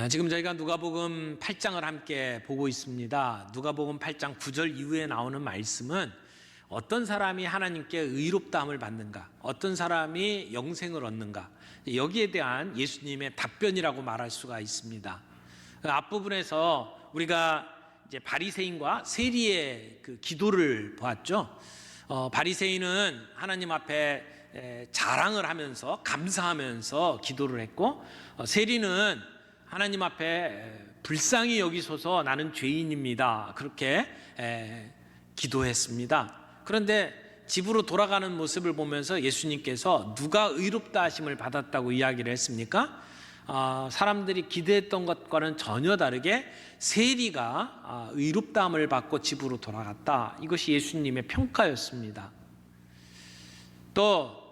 지금 저희가 누가복음 8장을 함께 보고 있습니다. 누가복음 8장 9절 이후에 나오는 말씀은 어떤 사람이 하나님께 의롭다함을 받는가, 어떤 사람이 영생을 얻는가, 여기에 대한 예수님의 답변이라고 말할 수가 있습니다. 앞부분에서 우리가 이제 바리새인과 세리의 그 기도를 보았죠. 바리새인은 하나님 앞에 자랑을 하면서 감사하면서 기도를 했고, 세리는 하나님 앞에 불쌍히 여기소서 나는 죄인입니다, 그렇게 기도했습니다. 그런데 집으로 돌아가는 모습을 보면서 예수님께서 누가 의롭다 하심을 받았다고 이야기를 했습니까? 사람들이 기대했던 것과는 전혀 다르게 세리가 의롭다함을 받고 집으로 돌아갔다. 이것이 예수님의 평가였습니다. 또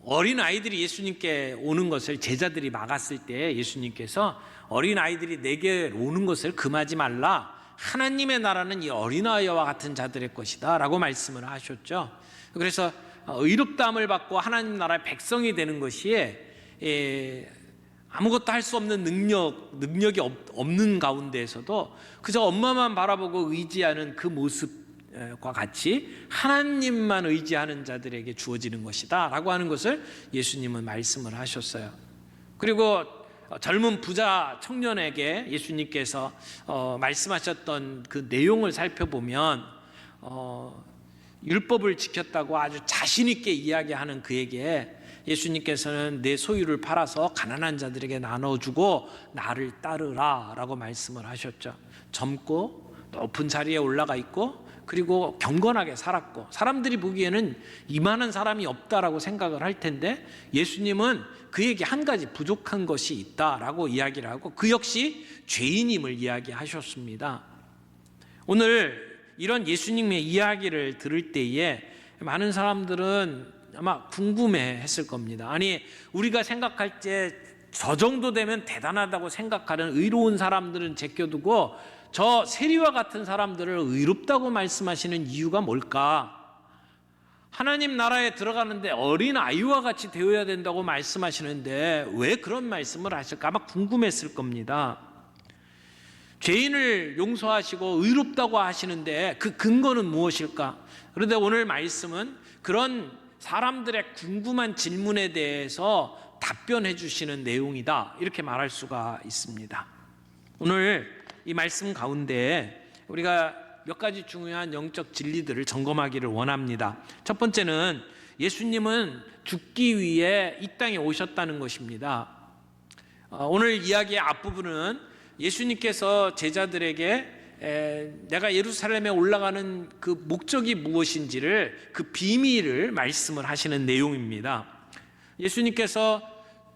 어린 아이들이 예수님께 오는 것을 제자들이 막았을 때 예수님께서 어린 아이들이 내게 오는 것을 금하지 말라, 하나님의 나라는 이 어린아이와 같은 자들의 것이다 라고 말씀을 하셨죠. 그래서 의롭다함을 받고 하나님 나라의 백성이 되는 것이 아무것도 할 수 없는 능력이 없는 가운데에서도 그저 엄마만 바라보고 의지하는 그 모습과 같이 하나님만 의지하는 자들에게 주어지는 것이다 라고 하는 것을 예수님은 말씀을 하셨어요. 그리고 젊은 부자 청년에게 예수님께서 말씀하셨던 그 내용을 살펴보면 율법을 지켰다고 아주 자신 있게 이야기하는 그에게 예수님께서는 내 소유를 팔아서 가난한 자들에게 나눠주고 나를 따르라 라고 말씀을 하셨죠. 젊고 높은 자리에 올라가 있고 그리고 경건하게 살았고 사람들이 보기에는 이만한 사람이 없다라고 생각을 할 텐데 예수님은 그에게 한 가지 부족한 것이 있다라고 이야기를 하고 그 역시 죄인임을 이야기하셨습니다. 오늘 이런 예수님의 이야기를 들을 때에 많은 사람들은 아마 궁금해했을 겁니다. 아니, 우리가 생각할 때 저 정도 되면 대단하다고 생각하는 의로운 사람들은 제껴두고 저 세리와 같은 사람들을 의롭다고 말씀하시는 이유가 뭘까? 하나님 나라에 들어가는데 어린 아이와 같이 되어야 된다고 말씀하시는데 왜 그런 말씀을 하실까? 아마 궁금했을 겁니다. 죄인을 용서하시고 의롭다고 하시는데 그 근거는 무엇일까? 그런데 오늘 말씀은 그런 사람들의 궁금한 질문에 대해서 답변해 주시는 내용이다, 이렇게 말할 수가 있습니다. 오늘 이 말씀 가운데 우리가 몇 가지 중요한 영적 진리들을 점검하기를 원합니다. 첫 번째는 예수님은 죽기 위해 이 땅에 오셨다는 것입니다. 오늘 이야기의 앞부분은 예수님께서 제자들에게 내가 예루살렘에 올라가는 그 목적이 무엇인지를, 그 비밀을 말씀을 하시는 내용입니다. 예수님께서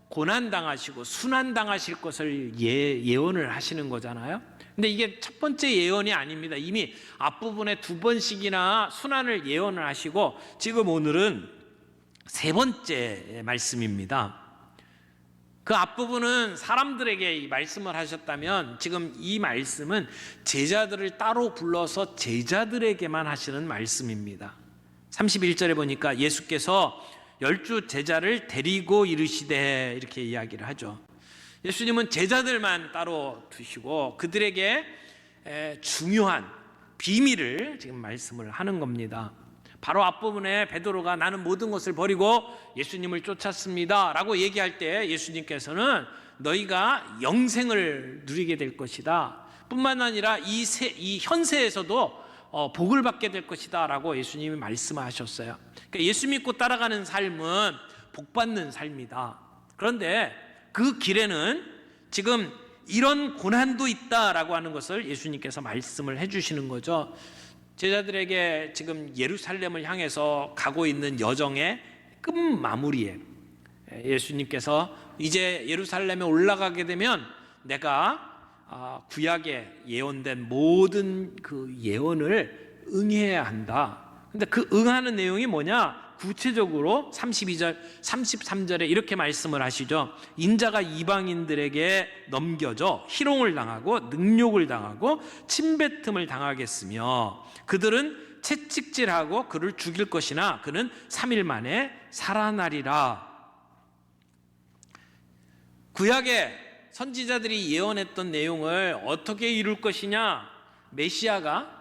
고난당하시고 순환당하실 것을 예언을 하시는 거잖아요. 근데 이게 첫 번째 예언이 아닙니다. 이미 앞부분에 두 번씩이나 순환을 예언을 하시고 지금 오늘은 세 번째 말씀입니다. 그 앞부분은 사람들에게 이 말씀을 하셨다면 지금 이 말씀은 제자들을 따로 불러서 제자들에게만 하시는 말씀입니다. 31절에 보니까 예수께서 12 제자를 데리고 이르시되 이렇게 이야기를 하죠. 예수님은 제자들만 따로 두시고 그들에게 중요한 비밀을 지금 말씀을 하는 겁니다. 바로 앞부분에 베드로가 나는 모든 것을 버리고 예수님을 쫓았습니다 라고 얘기할 때 예수님께서는 너희가 영생을 누리게 될 것이다, 뿐만 아니라 이 현세에서도 복을 받게 될 것이다 라고 예수님이 말씀하셨어요. 그러니까 예수 믿고 따라가는 삶은 복받는 삶이다. 그런데 그 길에는 지금 이런 고난도 있다라고 하는 것을 예수님께서 말씀을 해주시는 거죠. 제자들에게 지금 예루살렘을 향해서 가고 있는 여정의 끝마무리에 예수님께서 이제 예루살렘에 올라가게 되면 내가 구약에 예언된 모든 그 예언을 응해야 한다. 근데 그 응하는 내용이 뭐냐? 구체적으로 32절, 33절에 이렇게 말씀을 하시죠. 인자가 이방인들에게 넘겨져 희롱을 당하고 능욕을 당하고 침뱉음을 당하겠으며 그들은 채찍질하고 그를 죽일 것이나 그는 3일 만에 살아나리라. 구약에 선지자들이 예언했던 내용을 어떻게 이룰 것이냐? 메시아가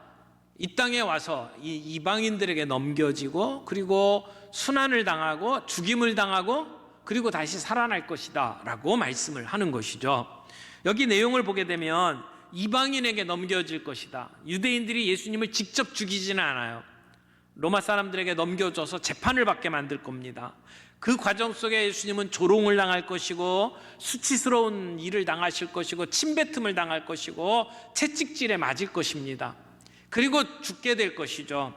이 땅에 와서 이 이방인들에게 넘겨지고, 그리고 순환을 당하고 죽임을 당하고, 그리고 다시 살아날 것이다 라고 말씀을 하는 것이죠. 여기 내용을 보게 되면 이방인에게 넘겨질 것이다. 유대인들이 예수님을 직접 죽이지는 않아요. 로마 사람들에게 넘겨줘서 재판을 받게 만들 겁니다. 그 과정 속에 예수님은 조롱을 당할 것이고, 수치스러운 일을 당하실 것이고, 침뱉음을 당할 것이고, 채찍질에 맞을 것입니다. 그리고 죽게 될 것이죠.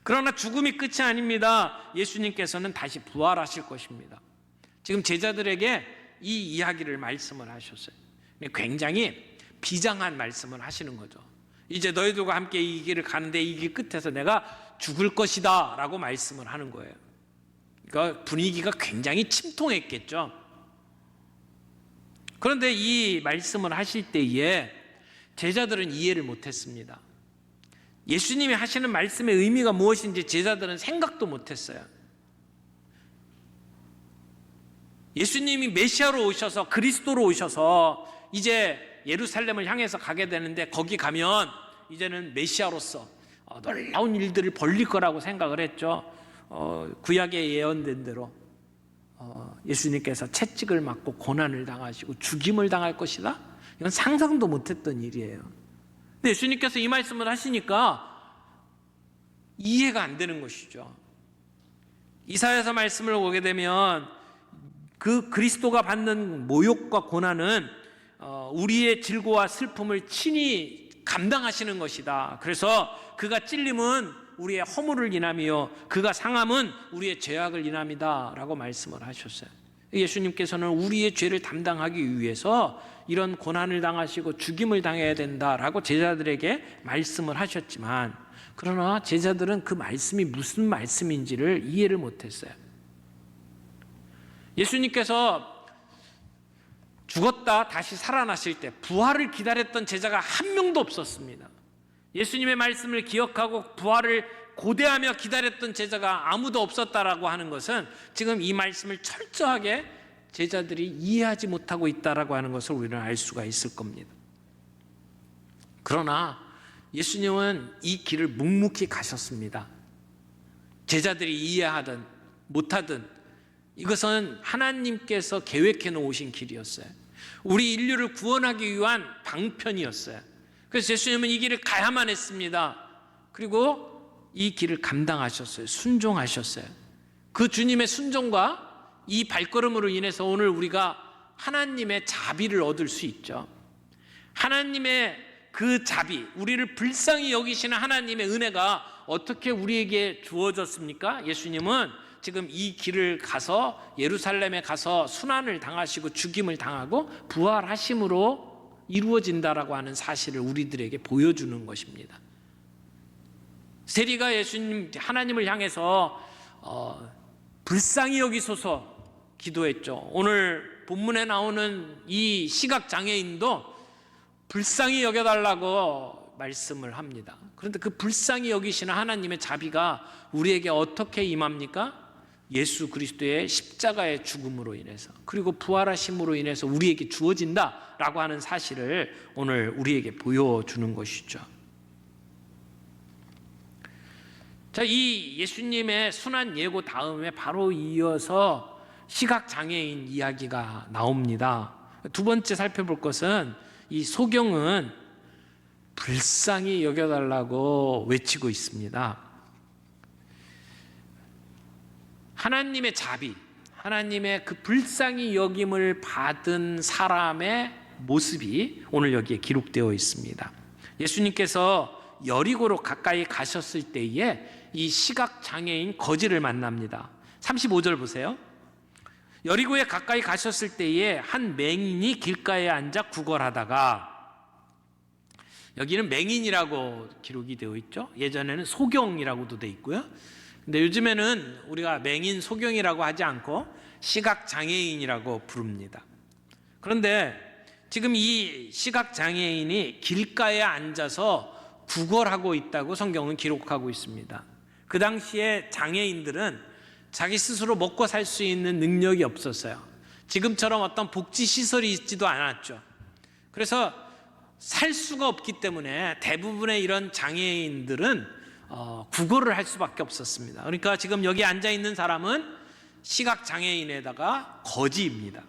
그러나 죽음이 끝이 아닙니다. 예수님께서는 다시 부활하실 것입니다. 지금 제자들에게 이 이야기를 말씀을 하셨어요. 굉장히 비장한 말씀을 하시는 거죠. 이제 너희들과 함께 이 길을 가는데 이 길 끝에서 내가 죽을 것이다 라고 말씀을 하는 거예요. 그러니까 분위기가 굉장히 침통했겠죠. 그런데 이 말씀을 하실 때에 제자들은 이해를 못했습니다. 예수님이 하시는 말씀의 의미가 무엇인지 제자들은 생각도 못했어요. 예수님이 메시아로 오셔서, 그리스도로 오셔서 이제 예루살렘을 향해서 가게 되는데, 거기 가면 이제는 메시아로서 놀라운 일들을 벌릴 거라고 생각을 했죠. 구약에 예언된 대로 예수님께서 채찍을 맞고 고난을 당하시고 죽임을 당할 것이다. 이건 상상도 못했던 일이에요. 근데 예수님께서 이 말씀을 하시니까 이해가 안 되는 것이죠. 이사야서 말씀을 보게 되면 그 그리스도가 받는 모욕과 고난은 우리의 질고와 슬픔을 친히 감당하시는 것이다. 그래서 그가 찔림은 우리의 허물을 인함이요 그가 상함은 우리의 죄악을 인함이다 라고 말씀을 하셨어요. 예수님께서는 우리의 죄를 담당하기 위해서 이런 고난을 당하시고 죽임을 당해야 된다라고 제자들에게 말씀을 하셨지만, 그러나 제자들은 그 말씀이 무슨 말씀인지를 이해를 못했어요. 예수님께서 죽었다 다시 살아나실 때 부활을 기다렸던 제자가 한 명도 없었습니다. 예수님의 말씀을 기억하고 부활을 고대하며 기다렸던 제자가 아무도 없었다라고 하는 것은 지금 이 말씀을 철저하게 제자들이 이해하지 못하고 있다라고 하는 것을 우리는 알 수가 있을 겁니다. 그러나 예수님은 이 길을 묵묵히 가셨습니다. 제자들이 이해하든 못하든 이것은 하나님께서 계획해 놓으신 길이었어요. 우리 인류를 구원하기 위한 방편이었어요. 그래서 예수님은 이 길을 가야만 했습니다. 그리고 이 길을 감당하셨어요. 순종하셨어요. 그 주님의 순종과 이 발걸음으로 인해서 오늘 우리가 하나님의 자비를 얻을 수 있죠. 하나님의 그 자비, 우리를 불쌍히 여기시는 하나님의 은혜가 어떻게 우리에게 주어졌습니까? 예수님은 지금 이 길을 가서 예루살렘에 가서 순환을 당하시고 죽임을 당하고 부활하심으로 이루어진다라고 하는 사실을 우리들에게 보여주는 것입니다. 세리가 예수님 하나님을 향해서 불쌍히 여기소서 기도했죠. 오늘 본문에 나오는 이 시각장애인도 불쌍히 여겨달라고 말씀을 합니다. 그런데 그 불쌍히 여기시는 하나님의 자비가 우리에게 어떻게 임합니까? 예수 그리스도의 십자가의 죽음으로 인해서, 그리고 부활하심으로 인해서 우리에게 주어진다라고 하는 사실을 오늘 우리에게 보여주는 것이죠. 자, 이 예수님의 순환 예고 다음에 바로 이어서 시각장애인 이야기가 나옵니다. 두 번째 살펴볼 것은 이 소경은 불쌍히 여겨달라고 외치고 있습니다. 하나님의 자비, 하나님의 그 불쌍히 여김을 받은 사람의 모습이 오늘 여기에 기록되어 있습니다. 예수님께서 여리고로 가까이 가셨을 때에 이 시각장애인 거지를 만납니다. 35절 보세요. 여리고에 가까이 가셨을 때에 한 맹인이 길가에 앉아 구걸하다가, 여기는 맹인이라고 기록이 되어 있죠. 예전에는 소경이라고도 되어 있고요. 근데 요즘에는 우리가 맹인, 소경이라고 하지 않고 시각장애인이라고 부릅니다. 그런데 지금 이 시각장애인이 길가에 앉아서 구걸하고 있다고 성경은 기록하고 있습니다. 그 당시에 장애인들은 자기 스스로 먹고 살 수 있는 능력이 없었어요. 지금처럼 어떤 복지 시설이 있지도 않았죠. 그래서 살 수가 없기 때문에 대부분의 이런 장애인들은 구걸을 할 수밖에 없었습니다. 그러니까 지금 여기 앉아 있는 사람은 시각 장애인에다가 거지입니다.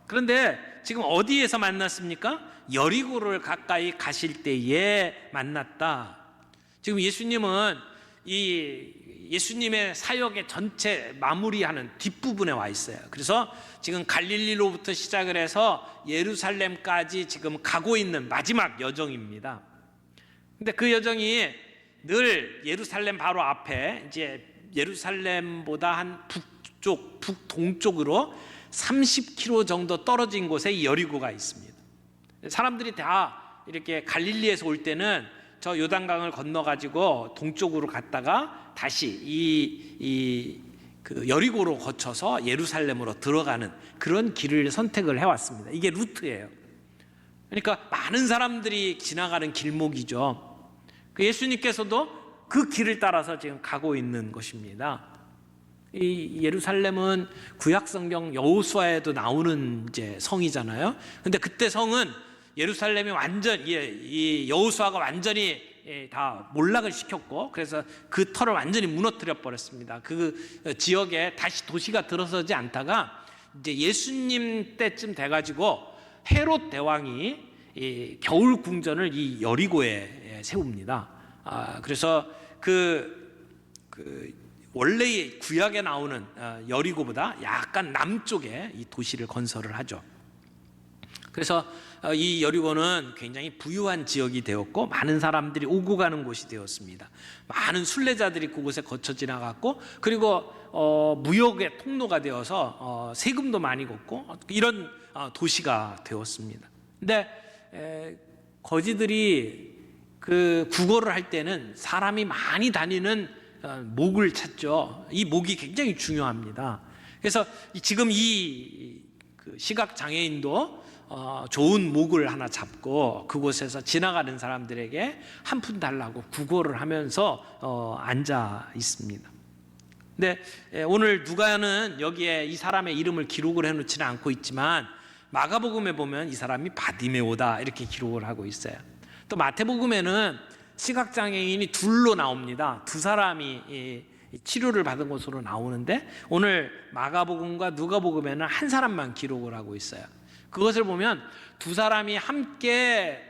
그런데 지금 어디에서 만났습니까? 여리고를 가까이 가실 때에 만났다. 지금 예수님은 이 예수님의 사역의 전체 마무리하는 뒷부분에 와 있어요. 그래서 지금 갈릴리로부터 시작을 해서 예루살렘까지 지금 가고 있는 마지막 여정입니다. 근데 그 여정이 늘 예루살렘 바로 앞에, 이제 예루살렘보다 한 북쪽, 북동쪽으로 30km 정도 떨어진 곳에 이 여리고가 있습니다. 사람들이 다 이렇게 갈릴리에서 올 때는 저 요단강을 건너가지고 동쪽으로 갔다가 다시 그 여리고로 거쳐서 예루살렘으로 들어가는 그런 길을 선택을 해왔습니다. 이게 루트예요. 그러니까 많은 사람들이 지나가는 길목이죠. 예수님께서도 그 길을 따라서 지금 가고 있는 것입니다. 이 예루살렘은 구약 성경 여호수아에도 나오는 이제 성이잖아요. 근데 그때 성은 예루살렘이 이 여호수아가 완전히 다 몰락을 시켰고, 그래서 그 터를 완전히 무너뜨려 버렸습니다. 그 지역에 다시 도시가 들어서지 않다가 이제 예수님 때쯤 돼가지고 헤롯 대왕이 이 겨울 궁전을 이 여리고에 세웁니다. 그래서 원래 구약에 나오는 여리고보다 약간 남쪽에 이 도시를 건설을 하죠. 그래서 이 여리고는 굉장히 부유한 지역이 되었고 많은 사람들이 오고 가는 곳이 되었습니다. 많은 순례자들이 그곳에 거쳐 지나갔고, 그리고 무역의 통로가 되어서 세금도 많이 걷고 이런 도시가 되었습니다. 근데 거지들이 그 구걸을 할 때는 사람이 많이 다니는 목을 찾죠. 이 목이 굉장히 중요합니다. 그래서 지금 그 시각 장애인도 좋은 목을 하나 잡고 그곳에서 지나가는 사람들에게 한 푼 달라고 구걸을 하면서 앉아 있습니다. 근데 오늘 누가는 여기에 이 사람의 이름을 기록을 해놓지는 않고 있지만 마가복음에 보면 이 사람이 바디메오다 이렇게 기록을 하고 있어요. 또 마태복음에는 시각장애인이 둘로 나옵니다. 두 사람이 치료를 받은 것으로 나오는데 오늘 마가복음과 누가복음에는 한 사람만 기록을 하고 있어요. 그것을 보면 두 사람이 함께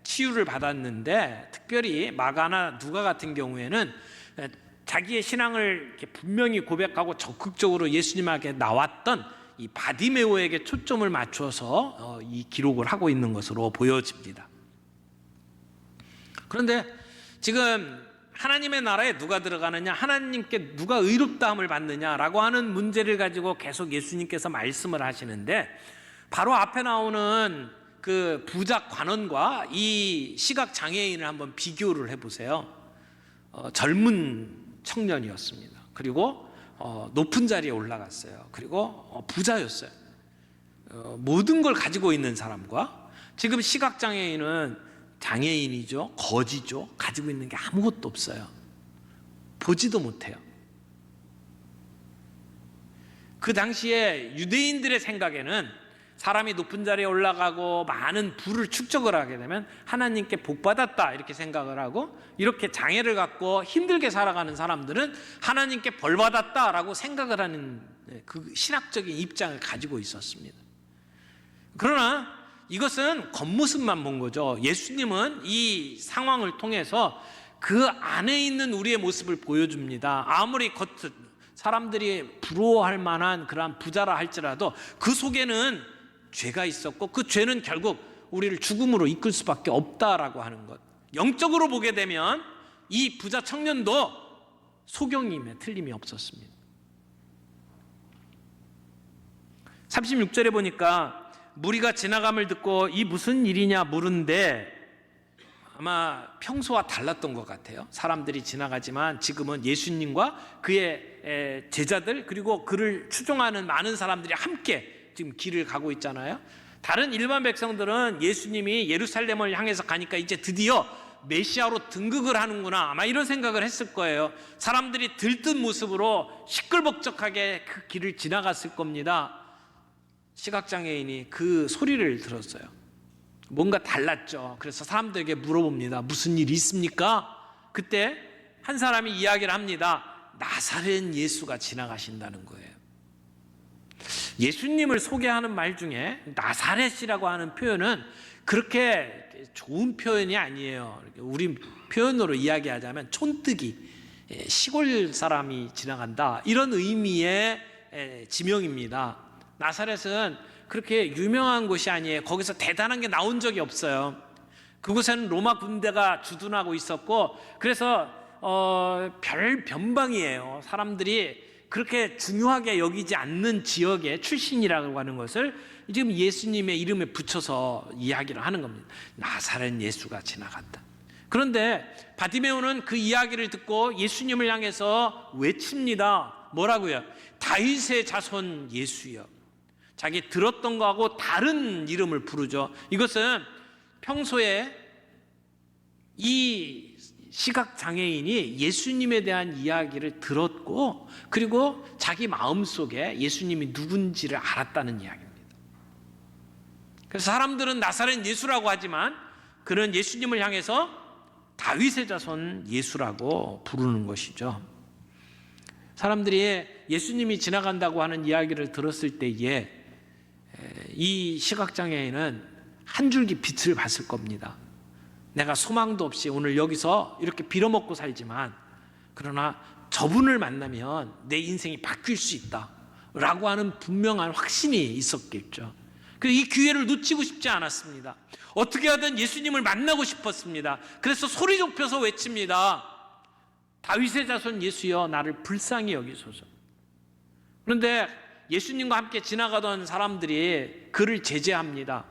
치유를 받았는데, 특별히 마가나 누가 같은 경우에는 자기의 신앙을 이렇게 분명히 고백하고 적극적으로 예수님에게 나왔던 이 바디메오에게 초점을 맞춰서 이 기록을 하고 있는 것으로 보여집니다. 그런데 지금 하나님의 나라에 누가 들어가느냐, 하나님께 누가 의롭다함을 받느냐라고 하는 문제를 가지고 계속 예수님께서 말씀을 하시는데, 바로 앞에 나오는 그 부자 관원과 이 시각 장애인을 한번 비교를 해보세요. 젊은 청년이었습니다. 그리고 높은 자리에 올라갔어요. 그리고 부자였어요. 모든 걸 가지고 있는 사람과 지금 시각 장애인은 장애인이죠, 거지죠, 가지고 있는 게 아무것도 없어요. 보지도 못해요. 그 당시에 유대인들의 생각에는 사람이 높은 자리에 올라가고 많은 부를 축적을 하게 되면 하나님께 복 받았다 이렇게 생각을 하고, 이렇게 장애를 갖고 힘들게 살아가는 사람들은 하나님께 벌 받았다라고 생각을 하는 그 신학적인 입장을 가지고 있었습니다. 그러나 이것은 겉모습만 본 거죠. 예수님은 이 상황을 통해서 그 안에 있는 우리의 모습을 보여줍니다. 아무리 겉은 사람들이 부러워할 만한 그러한 부자라 할지라도 그 속에는 죄가 있었고, 그 죄는 결국 우리를 죽음으로 이끌 수밖에 없다라고 하는 것. 영적으로 보게 되면 이 부자 청년도 소경임에 틀림이 없었습니다. 36절에 보니까 무리가 지나감을 듣고 이 무슨 일이냐 물은데, 아마 평소와 달랐던 것 같아요. 사람들이 지나가지만 지금은 예수님과 그의 제자들, 그리고 그를 추종하는 많은 사람들이 함께 지금 길을 가고 있잖아요. 다른 일반 백성들은 예수님이 예루살렘을 향해서 가니까 이제 드디어 메시아로 등극을 하는구나, 아마 이런 생각을 했을 거예요. 사람들이 들뜬 모습으로 시끌벅적하게 그 길을 지나갔을 겁니다. 시각장애인이 그 소리를 들었어요. 뭔가 달랐죠. 그래서 사람들에게 물어봅니다. 무슨 일이 있습니까? 그때 한 사람이 이야기를 합니다. 나사렛 예수가 지나가신다는 거예요. 예수님을 소개하는 말 중에 나사렛이라고 하는 표현은 그렇게 좋은 표현이 아니에요. 우리 표현으로 이야기하자면 촌뜨기, 시골 사람이 지나간다, 이런 의미의 지명입니다. 나사렛은 그렇게 유명한 곳이 아니에요. 거기서 대단한 게 나온 적이 없어요. 그곳에는 로마 군대가 주둔하고 있었고, 그래서 별 변방이에요. 사람들이 그렇게 중요하게 여기지 않는 지역의 출신이라고 하는 것을 지금 예수님의 이름에 붙여서 이야기를 하는 겁니다. 나사렛 예수가 지나갔다. 그런데 바디메오는 그 이야기를 듣고 예수님을 향해서 외칩니다. 뭐라고요? 다윗의 자손 예수여. 자기 들었던 거하고 다른 이름을 부르죠. 이것은 평소에 이 시각장애인이 예수님에 대한 이야기를 들었고, 그리고 자기 마음속에 예수님이 누군지를 알았다는 이야기입니다. 그래서 사람들은 나사렛 예수라고 하지만 그는 예수님을 향해서 다윗의 자손 예수라고 부르는 것이죠. 사람들이 예수님이 지나간다고 하는 이야기를 들었을 때에 이 시각장애인은 한 줄기 빛을 봤을 겁니다. 내가 소망도 없이 오늘 여기서 이렇게 빌어먹고 살지만, 그러나 저분을 만나면 내 인생이 바뀔 수 있다 라고 하는 분명한 확신이 있었겠죠. 그래서 이 기회를 놓치고 싶지 않았습니다. 어떻게 하든 예수님을 만나고 싶었습니다. 그래서 소리 높여서 외칩니다. 다윗의 자손 예수여, 나를 불쌍히 여기소서. 그런데 예수님과 함께 지나가던 사람들이 그를 제재합니다.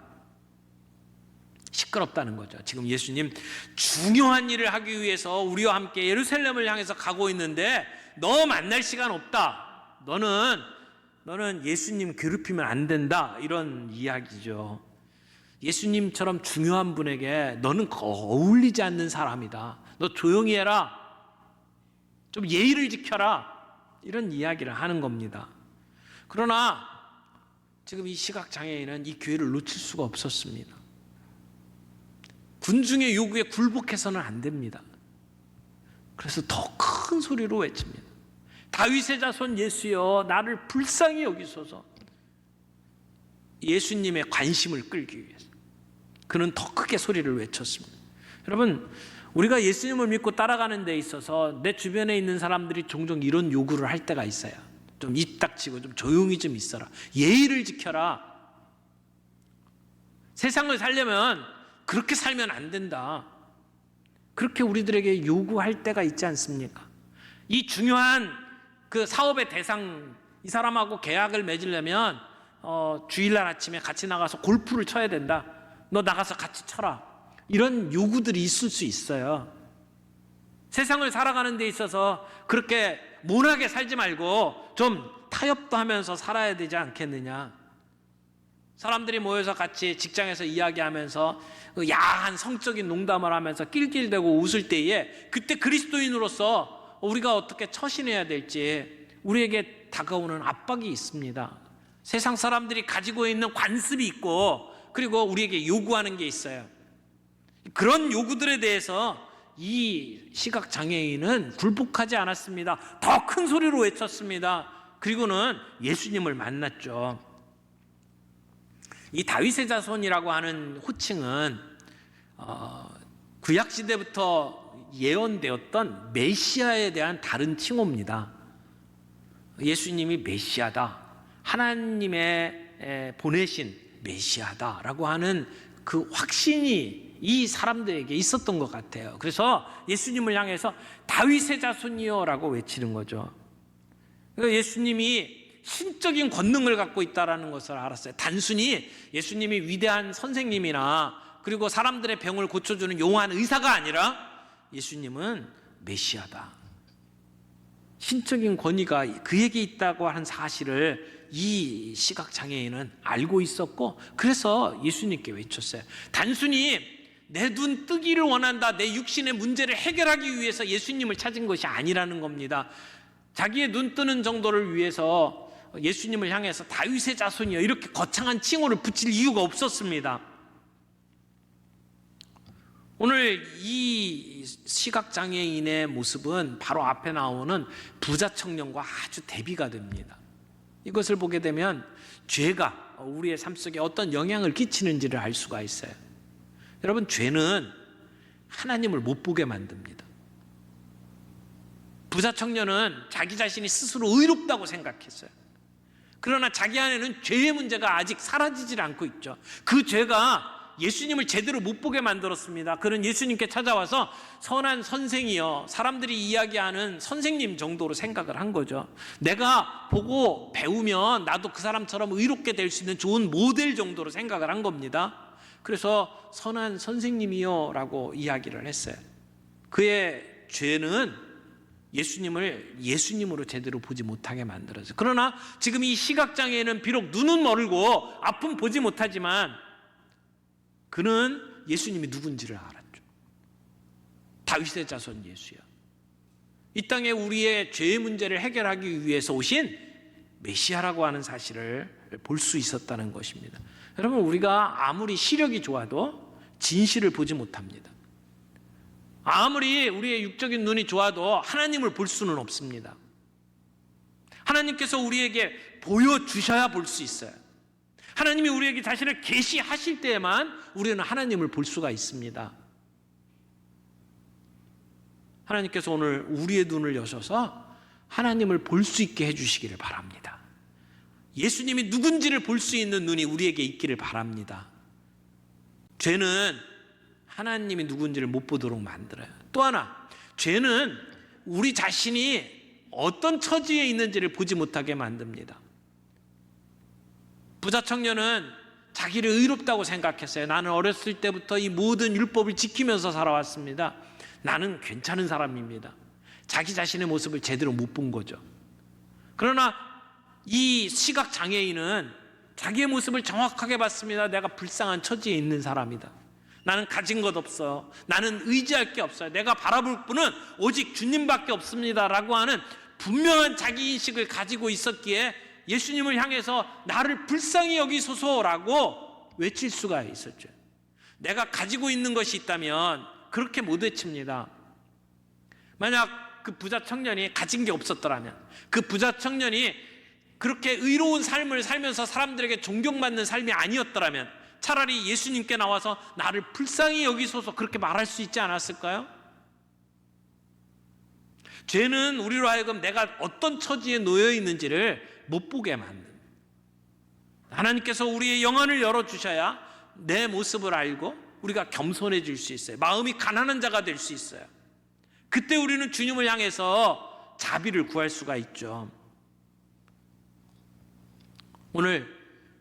시끄럽다는 거죠. 지금 예수님 중요한 일을 하기 위해서 우리와 함께 예루살렘을 향해서 가고 있는데 너 만날 시간 없다. 너는 예수님 괴롭히면 안 된다. 이런 이야기죠. 예수님처럼 중요한 분에게 너는 어울리지 않는 사람이다. 너 조용히 해라. 좀 예의를 지켜라. 이런 이야기를 하는 겁니다. 그러나 지금 이 시각장애인은 이 기회를 놓칠 수가 없었습니다. 군중의 요구에 굴복해서는 안 됩니다. 그래서 더 큰 소리로 외칩니다. 다윗의 자손 예수여, 나를 불쌍히 여기소서. 예수님의 관심을 끌기 위해서 그는 더 크게 소리를 외쳤습니다. 여러분, 우리가 예수님을 믿고 따라가는 데 있어서 내 주변에 있는 사람들이 종종 이런 요구를 할 때가 있어요. 좀 입 닥치고 좀 조용히 좀 있어라. 예의를 지켜라. 세상을 살려면 그렇게 살면 안 된다. 그렇게 우리들에게 요구할 때가 있지 않습니까? 이 중요한 그 사업의 대상, 이 사람하고 계약을 맺으려면 주일날 아침에 같이 나가서 골프를 쳐야 된다. 너 나가서 같이 쳐라. 이런 요구들이 있을 수 있어요. 세상을 살아가는 데 있어서 그렇게 모나게 살지 말고 좀 타협도 하면서 살아야 되지 않겠느냐. 사람들이 모여서 같이 직장에서 이야기하면서 야한 성적인 농담을 하면서 낄낄대고 웃을 때에 그때 그리스도인으로서 우리가 어떻게 처신해야 될지 우리에게 다가오는 압박이 있습니다. 세상 사람들이 가지고 있는 관습이 있고, 그리고 우리에게 요구하는 게 있어요. 그런 요구들에 대해서 이 시각장애인은 굴복하지 않았습니다. 더 큰 소리로 외쳤습니다. 그리고는 예수님을 만났죠. 이 다윗의 자손이라고 하는 호칭은 구약시대부터 예언되었던 메시아에 대한 다른 칭호입니다. 예수님이 메시아다, 하나님의 보내신 메시아다라고 하는 그 확신이 이 사람들에게 있었던 것 같아요. 그래서 예수님을 향해서 다윗의 자손이여라고 외치는 거죠. 그러니까 예수님이 신적인 권능을 갖고 있다는 것을 알았어요. 단순히 예수님이 위대한 선생님이나 그리고 사람들의 병을 고쳐주는 용한 의사가 아니라 예수님은 메시아다. 신적인 권위가 그에게 있다고 하는 사실을 이 시각장애인은 알고 있었고, 그래서 예수님께 외쳤어요. 단순히 내 눈 뜨기를 원한다, 내 육신의 문제를 해결하기 위해서 예수님을 찾은 것이 아니라는 겁니다. 자기의 눈 뜨는 정도를 위해서 예수님을 향해서 다윗의 자손이여 이렇게 거창한 칭호를 붙일 이유가 없었습니다. 오늘 이 시각장애인의 모습은 바로 앞에 나오는 부자 청년과 아주 대비가 됩니다. 이것을 보게 되면 죄가 우리의 삶 속에 어떤 영향을 끼치는지를 알 수가 있어요. 여러분, 죄는 하나님을 못 보게 만듭니다. 부자 청년은 자기 자신이 스스로 의롭다고 생각했어요. 그러나 자기 안에는 죄의 문제가 아직 사라지질 않고 있죠. 그 죄가 예수님을 제대로 못 보게 만들었습니다. 그는 예수님께 찾아와서 선한 선생이여, 사람들이 이야기하는 선생님 정도로 생각을 한 거죠. 내가 보고 배우면 나도 그 사람처럼 의롭게 될 수 있는 좋은 모델 정도로 생각을 한 겁니다. 그래서 선한 선생님이여 라고 이야기를 했어요. 그의 죄는 예수님을 예수님으로 제대로 보지 못하게 만들었어요. 그러나 지금 이 시각장애인은 비록 눈은 멀고 앞은 보지 못하지만 그는 예수님이 누군지를 알았죠. 다윗의 자손 예수야. 이 땅에 우리의 죄의 문제를 해결하기 위해서 오신 메시아라고 하는 사실을 볼 수 있었다는 것입니다. 여러분, 우리가 아무리 시력이 좋아도 진실을 보지 못합니다. 아무리 우리의 육적인 눈이 좋아도 하나님을 볼 수는 없습니다. 하나님께서 우리에게 보여주셔야 볼 수 있어요. 하나님이 우리에게 자신을 계시하실 때에만 우리는 하나님을 볼 수가 있습니다. 하나님께서 오늘 우리의 눈을 여셔서 하나님을 볼 수 있게 해주시기를 바랍니다. 예수님이 누군지를 볼 수 있는 눈이 우리에게 있기를 바랍니다. 죄는 하나님이 누군지를 못 보도록 만들어요. 또 하나, 죄는 우리 자신이 어떤 처지에 있는지를 보지 못하게 만듭니다. 부자 청년은 자기를 의롭다고 생각했어요. 나는 어렸을 때부터 이 모든 율법을 지키면서 살아왔습니다. 나는 괜찮은 사람입니다. 자기 자신의 모습을 제대로 못 본 거죠. 그러나 이 시각장애인은 자기의 모습을 정확하게 봤습니다. 내가 불쌍한 처지에 있는 사람이다. 나는 가진 것 없어요. 나는 의지할 게 없어요. 내가 바라볼 분은 오직 주님밖에 없습니다 라고 하는 분명한 자기인식을 가지고 있었기에 예수님을 향해서 나를 불쌍히 여기소서라고 외칠 수가 있었죠. 내가 가지고 있는 것이 있다면 그렇게 못 외칩니다. 만약 그 부자 청년이 가진 게 없었더라면, 그 부자 청년이 그렇게 의로운 삶을 살면서 사람들에게 존경받는 삶이 아니었더라면 차라리 예수님께 나와서 나를 불쌍히 여기소서 그렇게 말할 수 있지 않았을까요? 죄는 우리로 하여금 내가 어떤 처지에 놓여 있는지를 못 보게 만듭니다. 하나님께서 우리의 영안을 열어주셔야 내 모습을 알고 우리가 겸손해질 수 있어요. 마음이 가난한 자가 될 수 있어요. 그때 우리는 주님을 향해서 자비를 구할 수가 있죠. 오늘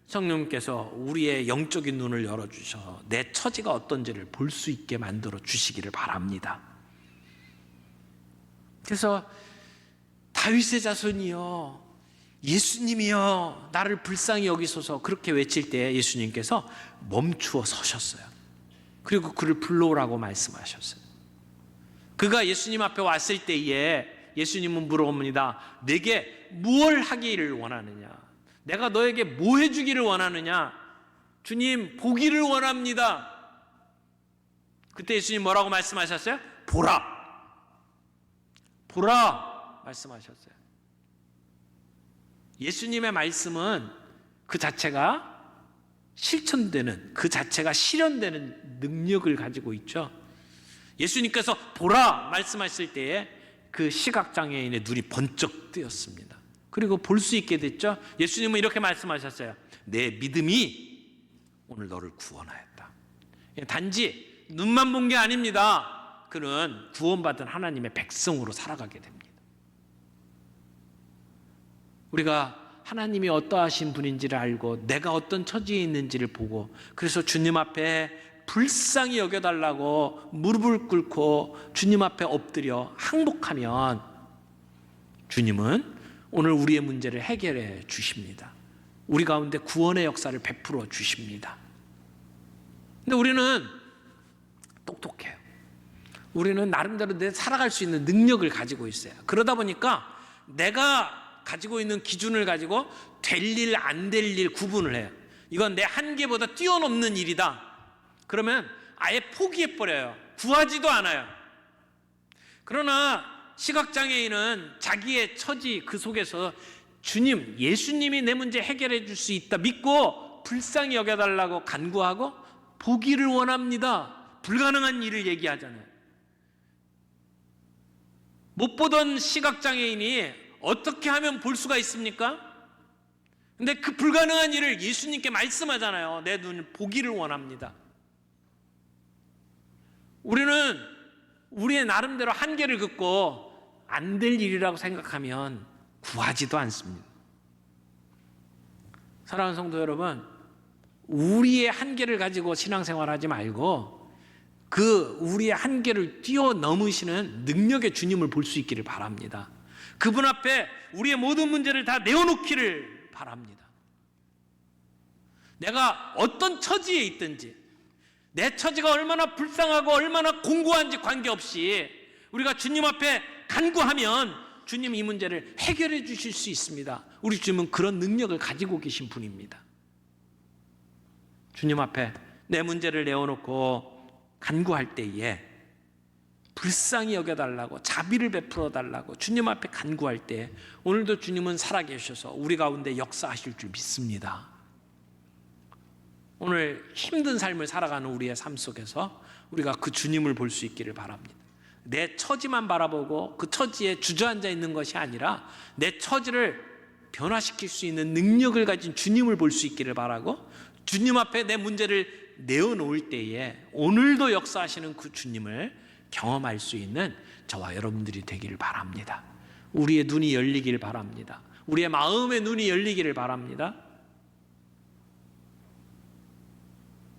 성령님께서 우리의 영적인 눈을 열어주셔 내 처지가 어떤지를 볼 수 있게 만들어 주시기를 바랍니다. 그래서 다윗의 자손이여, 예수님이여 나를 불쌍히 여기소서 그렇게 외칠 때 예수님께서 멈추어 서셨어요. 그리고 그를 불러오라고 말씀하셨어요. 그가 예수님 앞에 왔을 때에 예수님은 물어봅니다. 내게 무엇을 하기를 원하느냐? 내가 너에게 뭐 해주기를 원하느냐? 주님, 보기를 원합니다. 그때 예수님 뭐라고 말씀하셨어요? 보라! 보라! 말씀하셨어요. 예수님의 말씀은 그 자체가 실천되는, 그 자체가 실현되는 능력을 가지고 있죠. 예수님께서 보라 말씀하실 때에 그 시각장애인의 눈이 번쩍 뜨였습니다. 그리고 볼 수 있게 됐죠. 예수님은 이렇게 말씀하셨어요. 내 믿음이 오늘 너를 구원하였다. 단지 눈만 본 게 아닙니다. 그는 구원받은 하나님의 백성으로 살아가게 됩니다. 우리가 하나님이 어떠하신 분인지를 알고 내가 어떤 처지에 있는지를 보고 그래서 주님 앞에 불쌍히 여겨달라고 무릎을 꿇고 주님 앞에 엎드려 항복하면 주님은 오늘 우리의 문제를 해결해 주십니다. 우리 가운데 구원의 역사를 베풀어 주십니다. 근데 우리는 똑똑해요. 우리는 나름대로 내 살아갈 수 있는 능력을 가지고 있어요. 그러다 보니까 내가 가지고 있는 기준을 가지고 될 일, 안 될 일 구분을 해요. 이건 내 한계보다 뛰어넘는 일이다. 그러면 아예 포기해버려요. 구하지도 않아요. 그러나 시각장애인은 자기의 처지 그 속에서 주님, 예수님이 내 문제 해결해 줄 수 있다 믿고 불쌍히 여겨달라고 간구하고 보기를 원합니다. 불가능한 일을 얘기하잖아요. 못 보던 시각장애인이 어떻게 하면 볼 수가 있습니까? 근데 그 불가능한 일을 예수님께 말씀하잖아요. 내 눈 보기를 원합니다. 우리는 우리의 나름대로 한계를 긋고 안 될 일이라고 생각하면 구하지도 않습니다. 사랑하는 성도 여러분, 우리의 한계를 가지고 신앙생활하지 말고 그 우리의 한계를 뛰어넘으시는 능력의 주님을 볼 수 있기를 바랍니다. 그분 앞에 우리의 모든 문제를 다 내어놓기를 바랍니다. 내가 어떤 처지에 있든지, 내 처지가 얼마나 불쌍하고 얼마나 공고한지 관계없이 우리가 주님 앞에 간구하면 주님 이 문제를 해결해 주실 수 있습니다. 우리 주님은 그런 능력을 가지고 계신 분입니다. 주님 앞에 내 문제를 내어놓고 간구할 때에 불쌍히 여겨달라고, 자비를 베풀어 달라고 주님 앞에 간구할 때 오늘도 주님은 살아계셔서 우리 가운데 역사하실 줄 믿습니다. 오늘 힘든 삶을 살아가는 우리의 삶 속에서 우리가 그 주님을 볼 수 있기를 바랍니다. 내 처지만 바라보고 그 처지에 주저앉아 있는 것이 아니라 내 처지를 변화시킬 수 있는 능력을 가진 주님을 볼 수 있기를 바라고, 주님 앞에 내 문제를 내어놓을 때에 오늘도 역사하시는 그 주님을 경험할 수 있는 저와 여러분들이 되기를 바랍니다. 우리의 눈이 열리기를 바랍니다. 우리의 마음의 눈이 열리기를 바랍니다.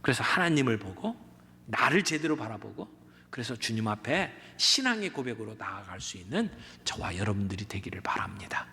그래서 하나님을 보고 나를 제대로 바라보고, 그래서 주님 앞에 신앙의 고백으로 나아갈 수 있는 저와 여러분들이 되기를 바랍니다.